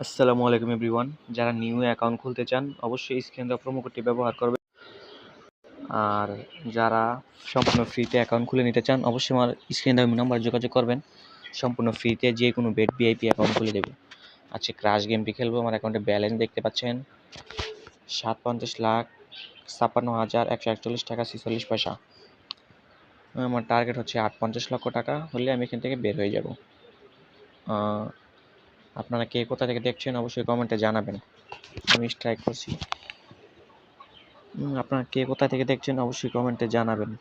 আসসালামু আলাইকুম এভরিওয়ান। যারা নিউ অ্যাকাউন্ট খুলতে চান অবশ্যই স্ক্রিন দেওয়া প্রোমো কোডটি ব্যবহার করবেন। আর যারা সম্পূর্ণ ফ্রিতে অ্যাকাউন্ট খুলে নিতে চান অবশ্যই আমার স্ক্রিন দেওয়া নাম্বার যোগাযোগ করবেন। সম্পূর্ণ ফ্রিতে যে কোনো বেট ভিআইপি অ্যাকাউন্ট খুলে দেবে। আজকে ক্রাশ গেমটি খেলবো। আমার অ্যাকাউন্টে ব্যালেন্স দেখতে পাচ্ছেন 57,56,141 টাকা 46 পয়সা। আমার টার্গেট হচ্ছে 58 লক্ষ টাকা হলে আমি এখান থেকে বের হয়ে যাব। আপনারা কে কোথা থেকে দেখছেন অবশ্যই কমেন্টে জানাবেন। আমি স্ট্রাইক করছি। আপনারা কে কোথা থেকে দেখছেন অবশ্যই কমেন্টে জানাবেন।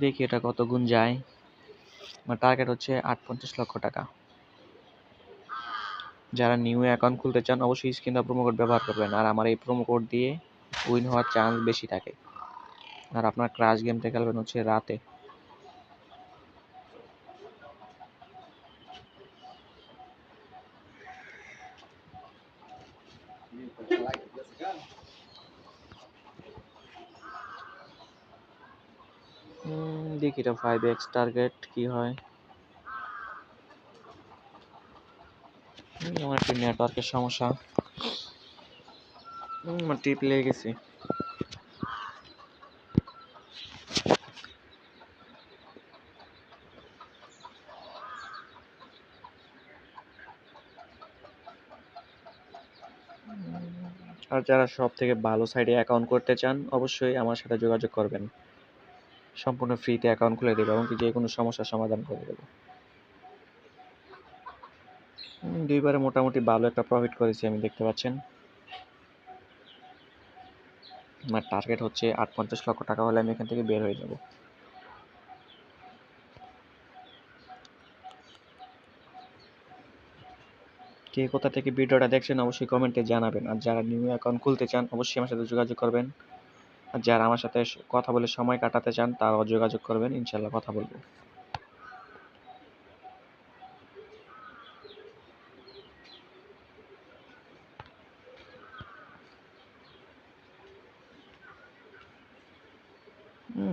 দেখি এটা কত গুণ যায়। আমার টার্গেট হচ্ছে 58 লক্ষ টাকা। যারা নিউ অ্যাকাউন্ট খুলতে চান অবশ্যই স্ক্রিন দেওয়া প্রোমো কোড ব্যবহার করবেন। আর আমার এই প্রোমো কোড দিয়ে উইন হওয়ার চান্স বেশি থাকে। আর আপনার ক্রাশ গেমটা খেলবেন হচ্ছে রাতে। দেখি এটা 5x টার্গেট কি হয়। আমার একটু নেটওয়ার্কের সমস্যা। আমার টিপ লেগে গেছে। আর যারা সব থেকে ভালো সাইডে অ্যাকাউন্ট করতে চান অবশ্যই আমার সাথে যোগাযোগ করবেন। সম্পূর্ণ ফ্রিতে অ্যাকাউন্ট খুলে দেবো এবং যে কোনো সমস্যার সমাধান করে দেবো। দুইবারে মোটামুটি ভালো একটা প্রফিট করেছি আমি, দেখতে পাচ্ছেন। আমার টার্গেট হচ্ছে 58 লক্ষ টাকা হলে আমি এখান থেকে বের হয়ে যাব। কে কোথা থেকে ভিডিওটা দেখছেন অবশ্যই কমেন্টে জানাবেন। আর যারা নিউ অ্যাকাউন্ট খুলতে চান অবশ্যই আমার সাথে যোগাযোগ করবেন। আর যারা আমার সাথে কথা বলে সময় কাটাতে চান তারাও যোগাযোগ করবেন, ইনশাল্লাহ কথা বলবো।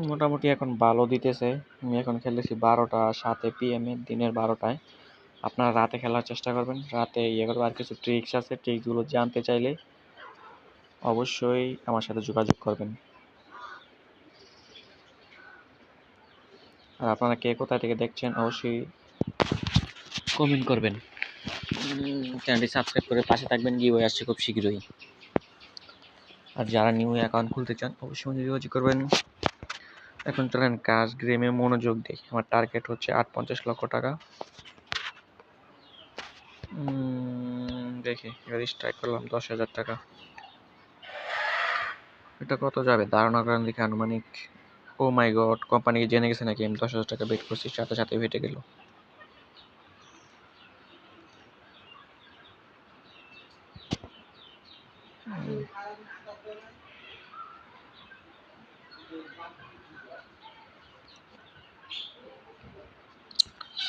মোটামুটি এখন ভালো দিতেছে। আমি এখন খেলতেছি 12টা 7 PM দিনের 12টায়। আপনারা রাতে খেলার চেষ্টা করবেন, রাতে ইয়ে করবেন। আর কিছু ট্রিক্স আছে, ট্রিক্সগুলো জানতে চাইলে অবশ্যই আমার সাথে যোগাযোগ করবেন। আর আপনারা কে কোথা থেকে দেখছেন অবশ্যই কমেন্ট করবেন। চ্যানেলটি সাবস্ক্রাইব করে পাশে থাকবেন, গিভওয়ে আসছে খুব শীঘ্রই। আর যারা নিউ অ্যাকাউন্ট খুলতে চান অবশ্যই যোগাযোগ করবেন। এখন চলেন ক্রাশ গেমে মনোযোগ দিই। আমার টার্গেট হচ্ছে 58 লক্ষ টাকা। দেখি এবার স্ট্রাইক করলাম 10,000 টাকা। এটা কত যাবে ধারণা করেন দেখি আনুমানিক। ও মাই গড, কোম্পানি জেনে গেছে নাকি আমি 10,000 টাকা বেট করছি, সাথে সাথে ফেটে গেল।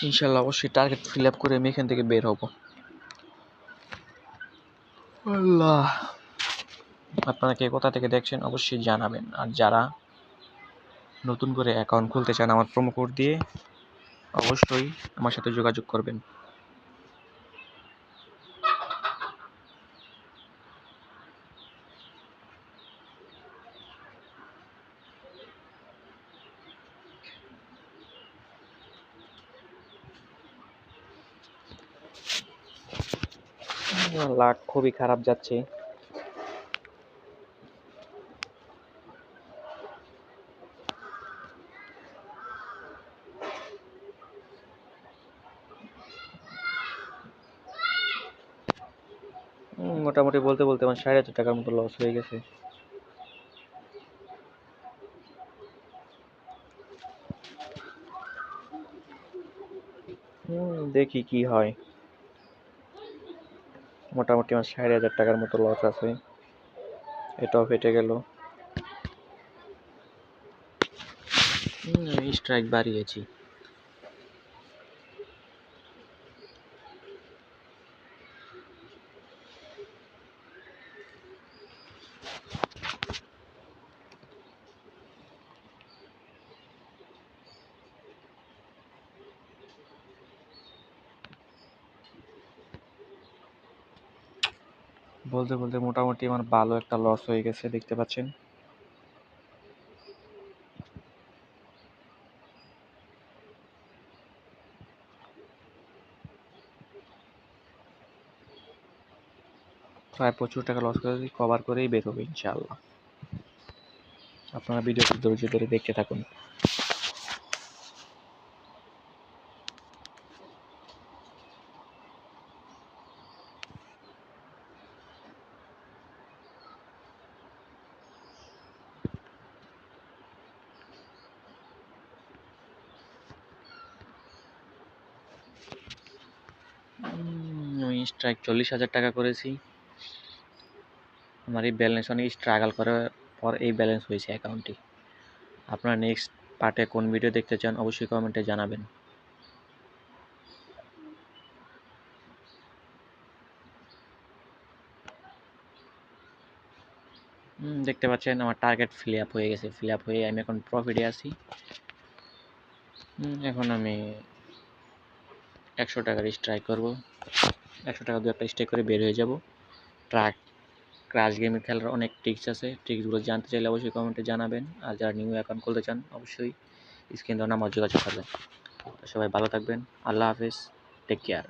ইনশাল্লাহ অবশ্যই টার্গেট ফিল আপ করে আমি এখান থেকে বের হব। আল্লাহ, আপনারা কে কোথা থেকে দেখছেন অবশ্যই জানাবেন। আর যারা নতুন করে অ্যাকাউন্ট খুলতে চান আমার প্রোমো কোড দিয়ে অবশ্যই আমার সাথে যোগাযোগ করবেন। লাক খুবই খারাপ যাচ্ছে। মোটামুটি বলতে বলতে আমার 4,500 টাকার মতো লস হয়ে গেছে। দেখি কি হয়। মোটামুটি আমার 4,500 টাকার মতো লস আছে, এটাও ফেটে গেল। আমি স্ট্রাইক বাড়িয়েছি। বলতে বলতে মোটামুটি আমার ভালো একটা লস হয়ে গেছে, দেখতে পাচ্ছেন। প্রায় প্রচুর টাকা লস করে কভার করেই বের হবে ইনশাআল্লাহ। আপনারা ভিডিওটি ধৈর্য ধরে দেখতে থাকুন। আমি স্ট্রাইক 40,000 টাকা করেছি। আমার এই ব্যালেন্স অনেক স্ট্রাগল করার পর এই ব্যালেন্স হয়েছে অ্যাকাউন্টটি। আপনারা নেক্সট পার্টে কোন ভিডিও দেখতে চান অবশ্যই কমেন্টে জানাবেন। দেখতে পাচ্ছেন আমার টার্গেট ফিল আপ হয়ে গেছে। ফিল আপ হয়ে আমি এখন প্রফিটে আছি। এখন আমি 100 টাকার স্ট্রাইক করব। 100 টাকা দিয়ে একটা স্ট্রাইক করে বের হয়ে যাব। ক্রাশ গেমের খেলার অনেক ট্রিক্স আছে। ট্রিক্সগুলো জানতে চাইলে অবশ্যই কমেন্টে জানাবেন। আর যারা নিউ অ্যাকাউন্ট খুলতে চান অবশ্যই স্ক্রিন দেওয়া নাম্বার যোগাযোগ করবেন। সবাই ভালো থাকবেন। আল্লাহ হাফেজ। Take care.